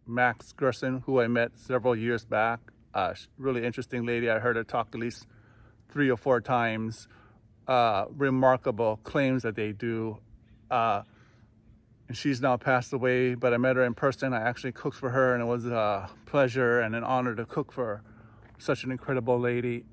Max Gerson, who I met several years back. Really interesting lady. I heard her talk at least 3 or 4 times. Remarkable claims that they do. And she's now passed away, but I met her in person. I actually cooked for her, and it was a pleasure and an honor to cook for such an incredible lady.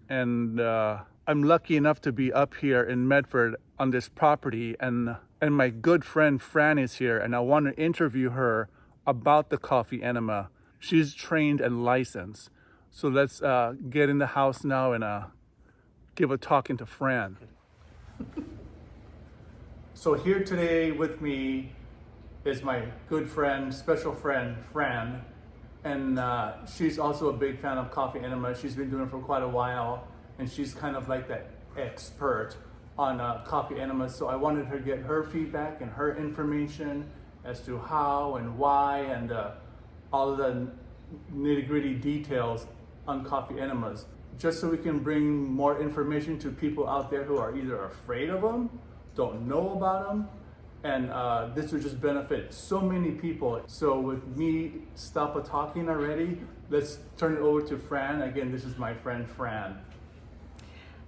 And I'm lucky enough to be up here in Medford on this property, and my good friend Fran is here, and I want to interview her about the coffee enema. She's trained and licensed. So let's get in the house now and give a talking to Fran. So here today with me is my good friend, special friend, Fran. And she's also a big fan of coffee enema. She's been doing it for quite a while, and she's kind of like that expert on coffee enemas. So I wanted her to get her feedback and her information as to how and why and all of the nitty-gritty details on coffee enemas, just so we can bring more information to people out there who are either afraid of them, don't know about them, and this would just benefit so many people. So with me stop talking already, let's turn it over to Fran. Again, this is my friend Fran.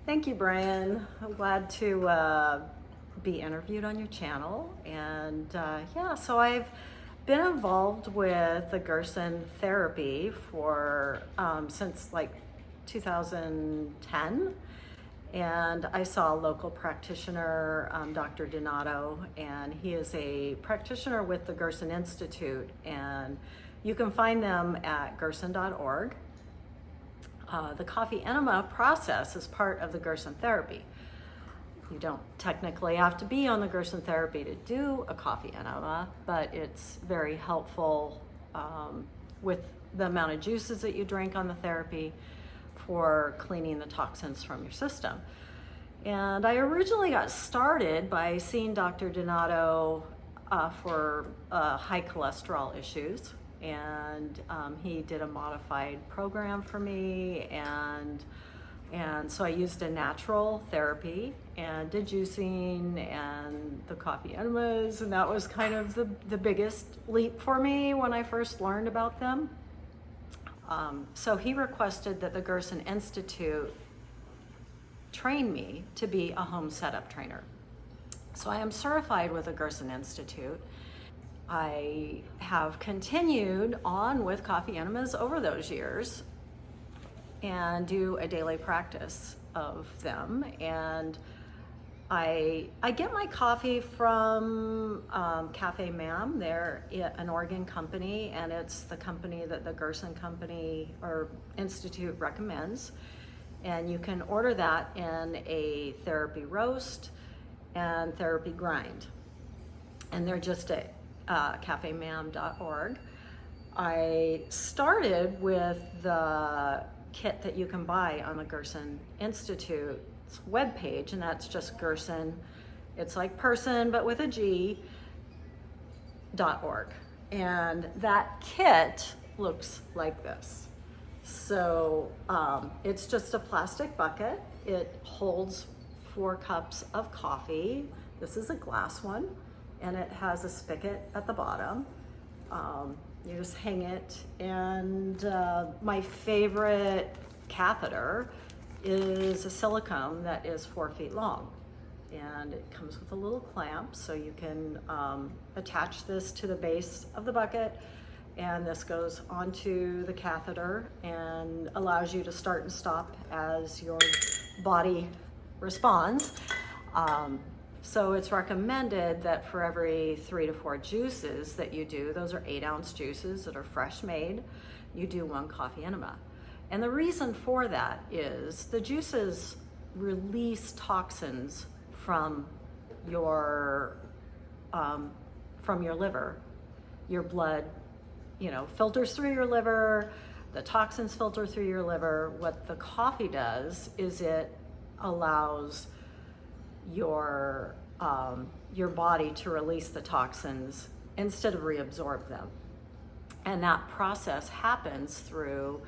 Thank you, Brian. I'm glad to be interviewed on your channel. And so I've been involved with the Gerson Therapy for since like 2010. And I saw a local practitioner, Dr. Donato, and he is a practitioner with the Gerson Institute, and you can find them at gerson.org. The coffee enema process is part of the Gerson Therapy. You don't technically have to be on the Gerson Therapy to do a coffee enema, but it's very helpful with the amount of juices that you drink on the therapy for cleaning the toxins from your system. And I originally got started by seeing Dr. Donato for high cholesterol issues, and he did a modified program for me, and so I used a natural therapy and did juicing and the coffee enemas, and that was kind of the biggest leap for me when I first learned about them. So he requested that the Gerson Institute train me to be a home setup trainer. So I am certified with the Gerson Institute. I have continued on with coffee enemas over those years and do a daily practice of them. And I get my coffee from Cafe Ma'am. They're an Oregon company, and it's the company that the Gerson Company or Institute recommends. And you can order that in a therapy roast and therapy grind. And they're just at cafemam.org. I started with the kit that you can buy on the Gerson Institute webpage, and that's just Gerson, it's like person but with a G, .org. And that kit looks like this. So it's just a plastic bucket. It holds 4 cups of coffee. This is a glass one, and it has a spigot at the bottom. You just hang it, and my favorite catheter is a silicone that is 4 feet long, and it comes with a little clamp, so you can attach this to the base of the bucket, and this goes onto the catheter and allows you to start and stop as your body responds. So it's recommended that for every 3 to 4 juices that you do, those are 8-ounce juices that are fresh made, you do 1 coffee enema. And the reason for that is the juices release toxins from your liver. Your blood, filters through your liver, the toxins filter through your liver. What the coffee does is it allows your body to release the toxins instead of reabsorb them. And that process happens through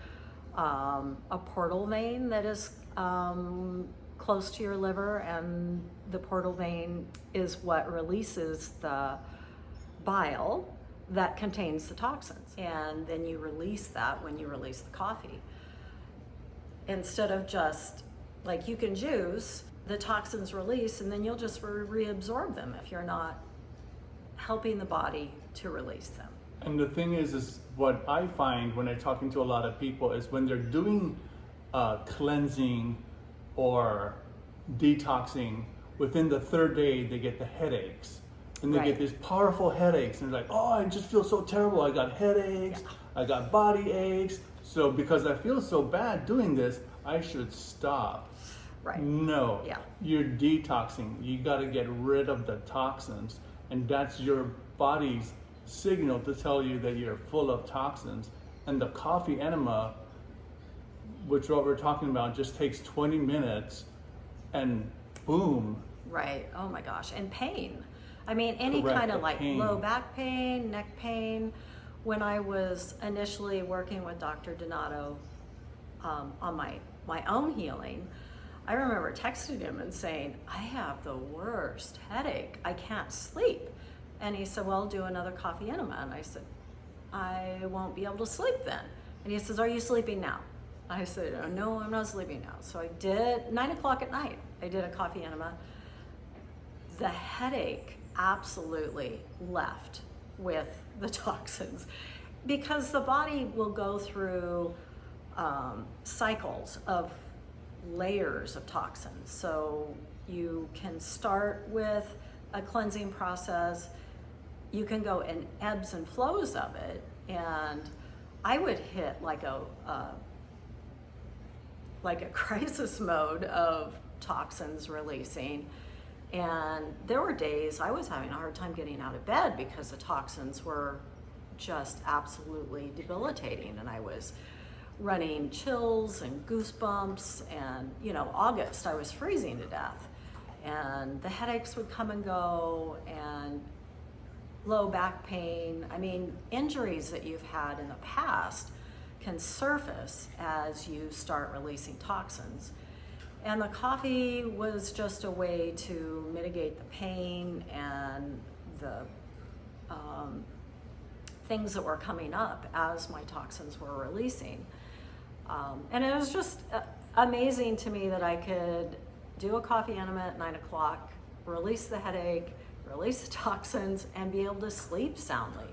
a portal vein that is close to your liver, and the portal vein is what releases the bile that contains the toxins. And then you release that when you release the coffee. Instead of just, like, you can juice, the toxins release, and then you'll just reabsorb them if you're not helping the body to release them. And the thing is what I find when I'm talking to a lot of people is when they're doing cleansing or detoxing, within the third day they get the headaches. And they get these powerful headaches, and they're like, oh, I just feel so terrible. I got headaches, I got body aches. So because I feel so bad doing this, I should stop. Right. No, you're detoxing. You got to get rid of the toxins, and that's your body's signal to tell you that you're full of toxins. And the coffee enema, which what we're talking about, just takes 20 minutes, and boom. Right. Oh my gosh. And pain. I mean, any Correct, kind of like pain. low back pain, neck pain. When I was initially working with Dr. Donato on my own healing, I remember texting him and saying, I have the worst headache. I can't sleep. And he said, well, do another coffee enema. And I said, I won't be able to sleep then. And he says, are you sleeping now? I said, no, I'm not sleeping now. So I did 9 o'clock at night. I did a coffee enema. The headache absolutely left with the toxins, because the body will go through cycles of layers of toxins. So you can start with a cleansing process. You can go in ebbs and flows of it, and I would hit like a crisis mode of toxins releasing. And there were days I was having a hard time getting out of bed because the toxins were just absolutely debilitating. And I was running chills and goosebumps, and August, I was freezing to death. And the headaches would come and go, and low back pain. I mean, injuries that you've had in the past can surface as you start releasing toxins. And the coffee was just a way to mitigate the pain and the things that were coming up as my toxins were releasing. And it was just amazing to me that I could do a coffee enema at 9 o'clock, release the headache, release the toxins, and be able to sleep soundly.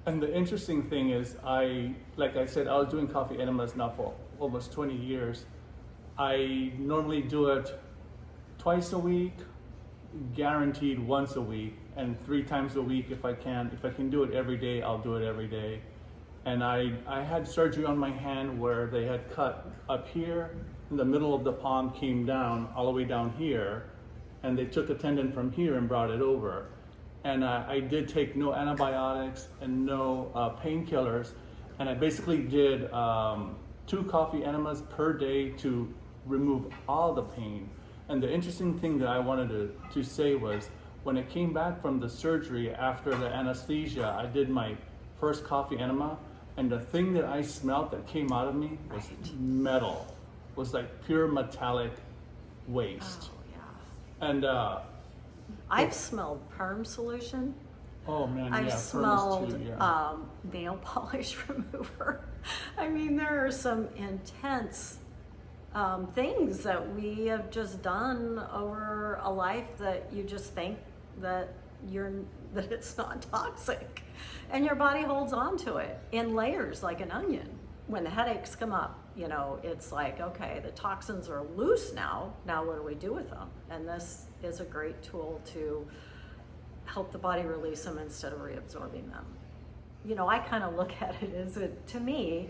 And the interesting thing is, like I said, I was doing coffee enemas now for almost 20 years. I normally do it twice a week, guaranteed once a week, and 3 times a week if I can. If I can do it every day, I'll do it every day. And I had surgery on my hand where they had cut up here, in the middle of the palm came down, all the way down here, and they took a tendon from here and brought it over. And I did take no antibiotics and no painkillers, and I basically did 2 coffee enemas per day to remove all the pain. And the interesting thing that I wanted to say was, when I came back from the surgery after the anesthesia, I did my first coffee enema, and the thing that I smelled that came out of me was metal. It was like pure metallic waste. Oh, yeah. And I've smelled perm solution. oh man, I've yeah, smelled perm is too, yeah. nail polish remover. I mean, there are some intense things that we have just done over a life that you just think that it's not toxic, and your body holds on to it in layers like an onion. When the headaches come up, it's like, okay, the toxins are loose now. Now what do we do with them? And this is a great tool to help the body release them instead of reabsorbing them. I kind of look at it as, to me,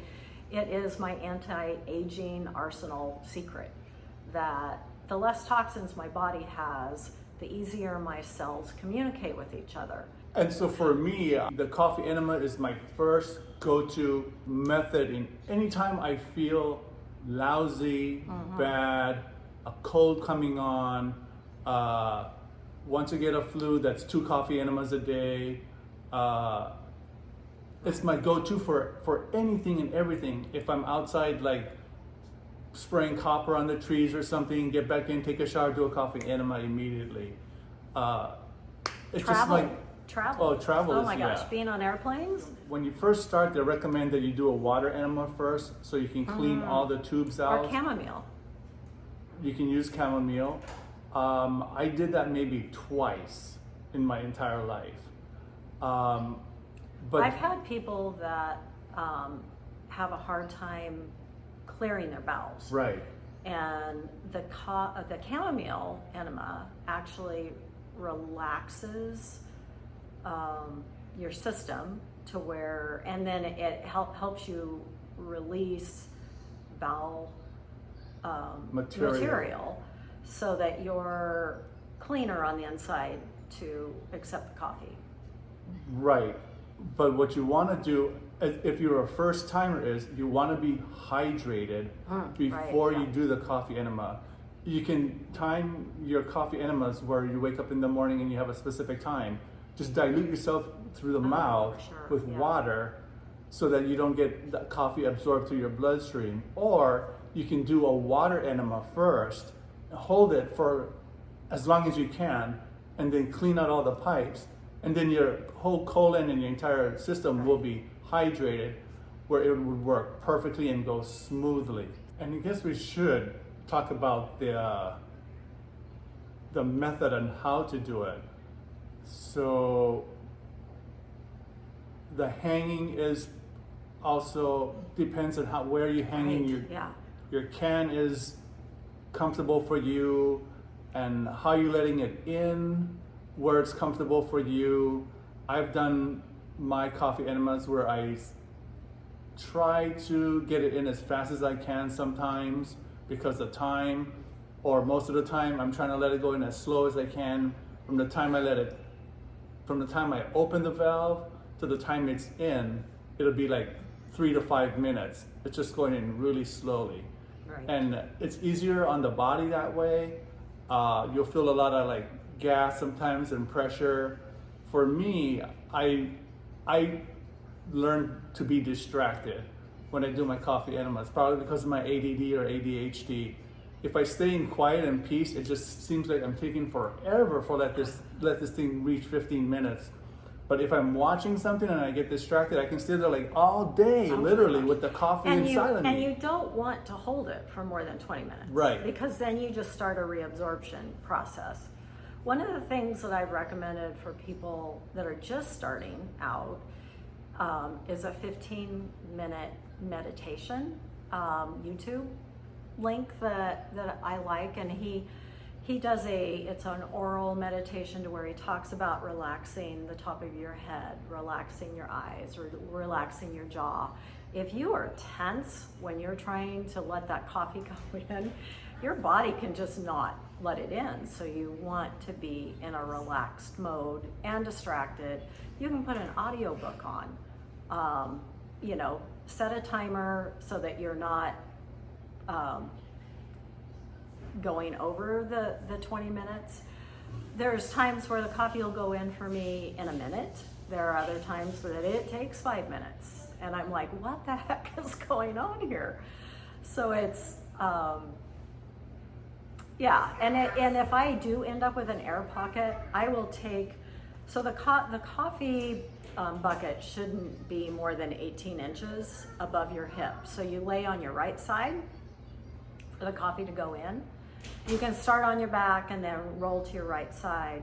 it is my anti-aging arsenal secret, that the less toxins my body has, the easier my cells communicate with each other. And so for me, the coffee enema is my first go-to method in anytime I feel lousy, bad, a cold coming on, once I get a flu, that's 2 coffee enemas a day. It's my go-to for anything and everything. If I'm outside, like spraying copper on the trees or something, get back in, take a shower, do a coffee enema immediately. It's just like travel. Oh, travel Oh is, my gosh, yeah. being on airplanes. When you first start, they recommend that you do a water enema first, so you can clean all the tubes out. Or chamomile. You can use chamomile. I did that maybe twice in my entire life. But I've had people that have a hard time clearing their bowels. right, And the chamomile enema actually relaxes your system to where, and then it helps you release bowel material so that you're cleaner on the inside to accept the coffee. right. But what you want to do, if you're a first timer, is you want to be hydrated before you do the coffee enema. You can time your coffee enemas where you wake up in the morning and you have a specific time. Just dilute yourself through the mouth with water so that you don't get the coffee absorbed through your bloodstream. Or you can do a water enema first, hold it for as long as you can, and then clean out all the pipes. And then your whole colon and your entire system will be hydrated, where it would work perfectly and go smoothly. And I guess we should talk about the method on how to do it. So the hanging is also depends on where you're hanging your can is comfortable for you, and how you're letting it in, where it's comfortable for you. I've done my coffee enemas where I try to get it in as fast as I can sometimes because of time, or most of the time I'm trying to let it go in as slow as I can. From the time I open the valve to the time it's in, it'll be like 3 to 5 minutes. It's just going in really slowly. Right. And it's easier on the body that way. You'll feel a lot of like gas sometimes and pressure. For me, I learned to be distracted when I do my coffee enemas, probably because of my ADD or ADHD. If I stay in quiet and peace, it just seems like I'm taking forever for let this thing reach 15 minutes. But if I'm watching something and I get distracted, I can stay there like all day, literally, with the coffee inside of me. And you don't want to hold it for more than 20 minutes. Right. Because then you just start a reabsorption process. One of the things that I've recommended for people that are just starting out is a 15-minute meditation YouTube link that I like, and he does it's an oral meditation to where he talks about relaxing the top of your head, relaxing your eyes, relaxing your jaw. If you are tense when you're trying to let that coffee go in, your body can just not let it in. So you want to be in a relaxed mode and distracted. You can put an audiobook on, set a timer so that you're not going over the 20 minutes. There's times where the coffee will go in for me in a minute. There are other times that it takes 5 minutes. And I'm like, what the heck is going on here? So it's, and if I do end up with an air pocket, I will take, so the coffee bucket shouldn't be more than 18 inches above your hip. So you lay on your right side for the coffee to go in. You can start on your back and then roll to your right side.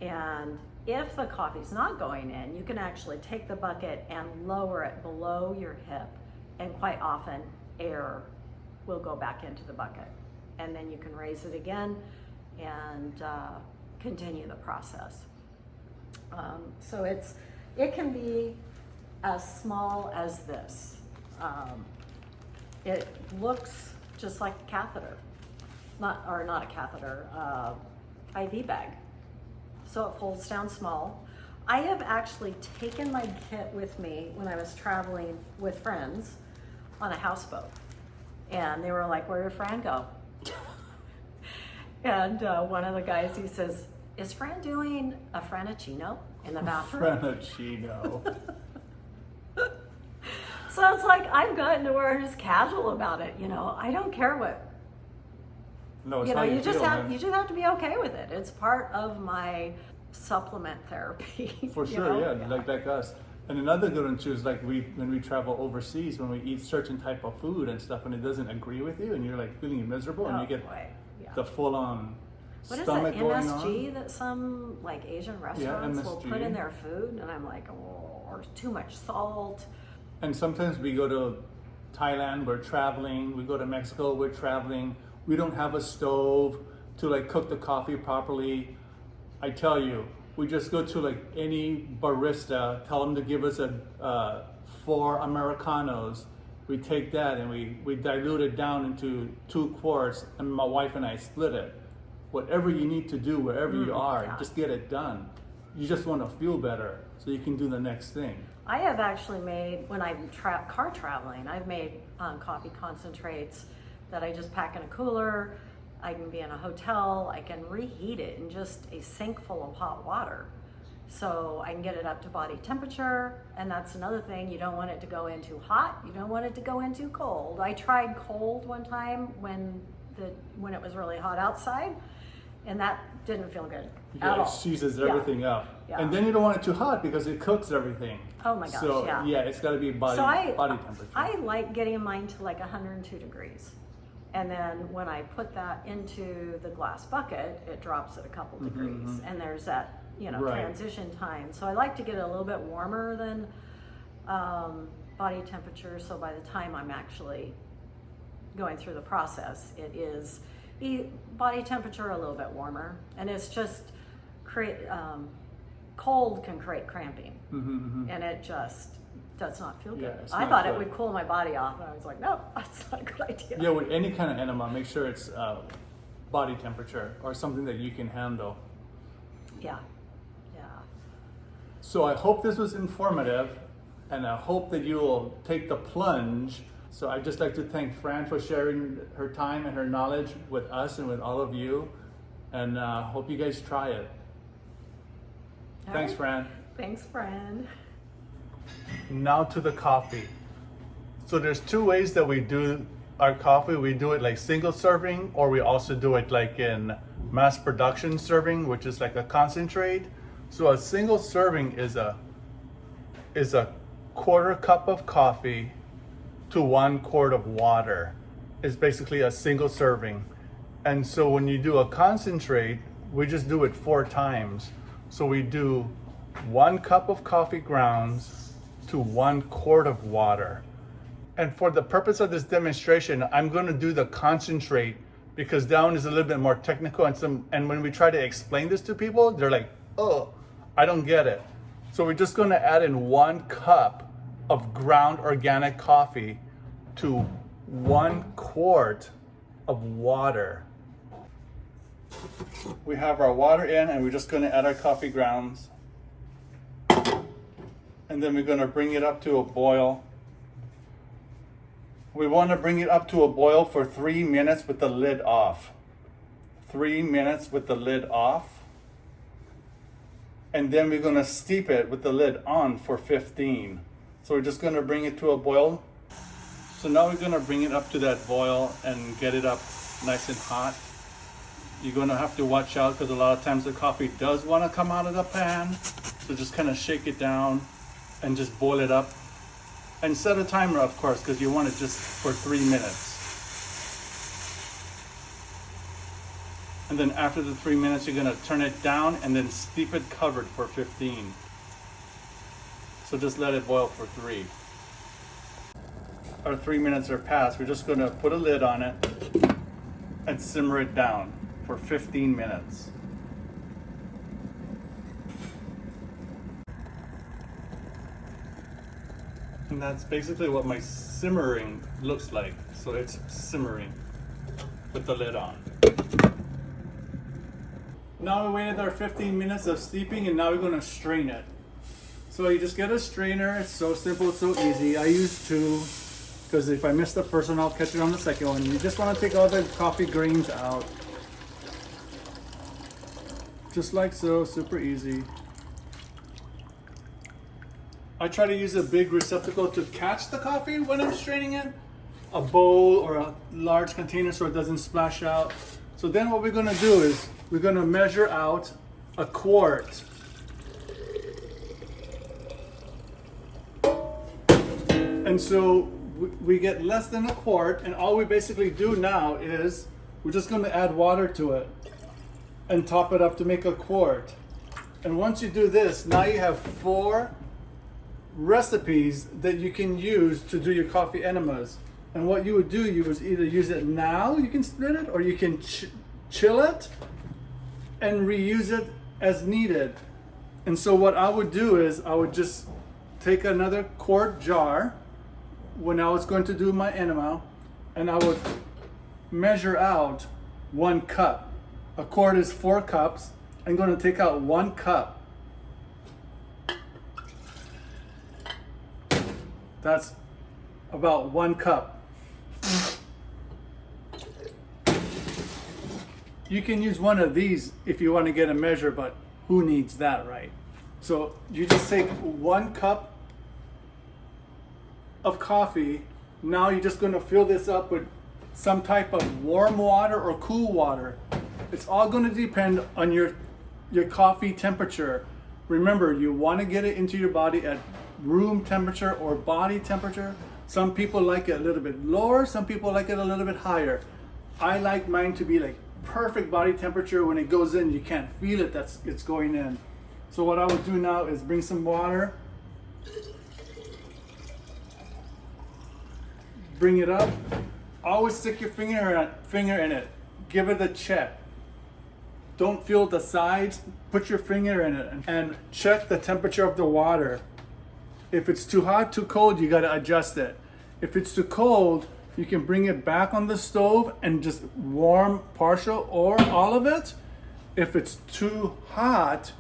And if the coffee's not going in, you can actually take the bucket and lower it below your hip, and quite often air will go back into the bucket. And then you can raise it again and continue the process. So it can be as small as this. It looks just like a catheter, not a catheter, IV bag. So it folds down small. I have actually taken my kit with me when I was traveling with friends on a houseboat. And they were like, where did Fran go? And one of the guys, he says, is Fran doing a Frappuccino in the bathroom? Frappuccino. So it's like, I've gotten to where I'm just casual about it. I don't care what. No, it's how you just feel, have man. you just have to be okay with it. It's part of my supplement therapy. For you sure, know? yeah, like us. And another good one too is like when we travel overseas, when we eat certain type of food and stuff, and it doesn't agree with you, and you're like feeling miserable, and Oh, you get boy. Yeah. the full on What is stomach that going MSG on. that some like Asian restaurants will MSG. put in their food? And I'm like, oh, or too much salt. And sometimes we go to Thailand, we're traveling. We go to Mexico, we're traveling. We don't have a stove to like cook the coffee properly. I tell you, we just go to like any barista, tell them to give us 4 Americanos. We take that and we dilute it down into 2 quarts, and my wife and I split it. Whatever you need to do, wherever you are, yeah. just get it done. You just want to feel better so you can do the next thing. I have actually made, when I'm car traveling, I've made coffee concentrates that I just pack in a cooler. I can be in a hotel, I can reheat it in just a sink full of hot water. So I can get it up to body temperature, and that's another thing. You don't want it to go in too hot, you don't want it to go in too cold. I tried cold one time when it was really hot outside, and that didn't feel good at all. It seizes everything up. Yeah. And then you don't want it too hot because it cooks everything. Oh my gosh, so, yeah. it's got to be body temperature. I like getting mine to like 102 degrees. And then when I put that into the glass bucket, it drops at a couple degrees. And there's that, transition time. So I like to get it a little bit warmer than body temperature. So by the time I'm actually going through the process, it is body temperature a little bit warmer. And it's just cold can create cramping. And it just does not feel good. It's I not thought good. it would cool my body off, and I was like, no, that's not a good idea. Yeah, with any kind of enema, make sure it's body temperature or something that you can handle. Yeah. So I hope this was informative, and I hope that you will take the plunge. So I'd just like to thank Fran for sharing her time and her knowledge with us and with all of you, and hope you guys try it. All Thanks, right. Fran. Thanks, Fran. Now to the coffee. So there's 2 ways that we do our coffee. We do it like single serving, or we also do it like in mass production serving, which is like a concentrate. So a single serving is a 1/4 cup of coffee to 1 quart of water. It's basically a single serving. And so when you do a concentrate, we just do it 4 times. So we do 1 cup of coffee grounds to 1 quart of water. And for the purpose of this demonstration, I'm going to do the concentrate because that one is a little bit more technical, and when we try to explain this to people, they're like, oh, I don't get it. So we're just going to add in 1 cup of ground organic coffee to 1 quart of water. We have our water in, and we're just going to add our coffee grounds. And then we're going to bring it up to a boil. We want to bring it up to a boil for 3 minutes with the lid off. 3 minutes with the lid off. And then we're going to steep it with the lid on for 15. So we're just going to bring it to a boil. So now we're going to bring it up to that boil and get it up nice and hot. You're going to have to watch out because a lot of times the coffee does want to come out of the pan. So just kind of shake it down and just boil it up. And set a timer, of course, because you want it just for 3 minutes. And then after the 3 minutes, you're going to turn it down and then steep it covered for 15. So just let it boil for 3. Our 3 minutes are past. We're just going to put a lid on it and simmer it down for 15 minutes. And that's basically what my simmering looks like. So it's simmering with the lid on. Now we waited our 15 minutes of steeping, and now we're going to strain it. So you just get a strainer. It's so simple, so easy. I use 2 because if I miss the first one, I'll catch it on the second one. You just want to take all the coffee grains out. Just like so, super easy. I try to use a big receptacle to catch the coffee when I'm straining it. A bowl or a large container so it doesn't splash out. So then what we're gonna do is we're gonna measure out a quart. And so we get less than a quart, and all we basically do now is we're just going to add water to it and top it up to make a quart. And once you do this, now you have 4 recipes that you can use to do your coffee enemas. And what you would do, you would either use it now, you can split it, or you can chill it and reuse it as needed. And so what I would do is I would just take another quart jar when I was going to do my enema, and I would measure out 1 cup. A quart is 4 cups. I'm going to take out 1 cup. That's about 1 cup. You can use one of these if you want to get a measure, but who needs that, right? So you just take 1 cup of coffee. Now you're just going to fill this up with some type of warm water or cool water. It's all going to depend on your coffee temperature. Remember, you want to get it into your body at room temperature or body temperature. Some people like it a little bit lower, some people like it a little bit higher. I like mine to be like perfect body temperature. When it goes in, you can't feel it, it's going in. So what I would do now is bring some water, bring it up. Always stick your finger in it. Give it a check. Don't feel the sides. Put your finger in it and check the temperature of the water. If it's too hot, too cold, you gotta adjust it. If it's too cold, you can bring it back on the stove and just warm partial or all of it. If it's too hot,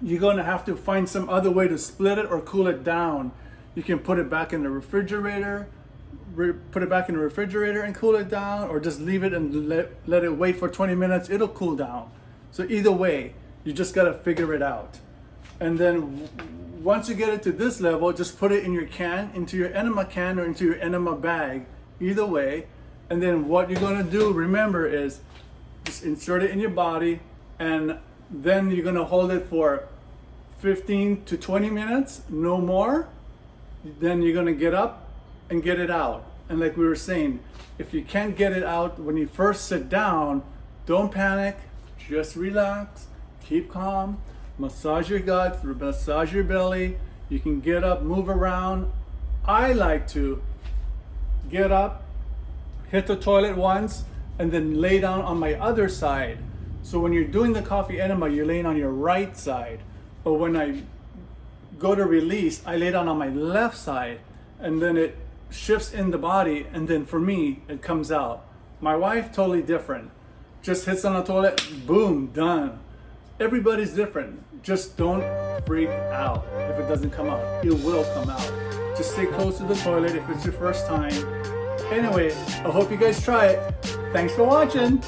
you're gonna have to find some other way to split it or cool it down. You can put it back in the refrigerator, and cool it down, or just leave it and let it wait for 20 minutes. It'll cool down. So either way, you just gotta figure it out. And then once you get it to this level, just put it in your can, into your enema can or into your enema bag, either way. And then what you're gonna do, remember, is just insert it in your body, and then you're gonna hold it for 15 to 20 minutes, no more. Then you're gonna get up and get it out. And like we were saying, if you can't get it out when you first sit down, don't panic, just relax, keep calm, massage your gut, massage your belly. You can get up, move around. I like to get up, hit the toilet once, and then lay down on my other side. So when you're doing the coffee enema, you're laying on your right side. But when I go to release, I lay down on my left side, and then it shifts in the body, and then for me, it comes out. My wife, totally different. Just hits on the toilet, boom, done. Everybody's different. Just don't freak out if it doesn't come out. It will come out. Just stay close to the toilet if it's your first time. Anyway, I hope you guys try it. Thanks for watching.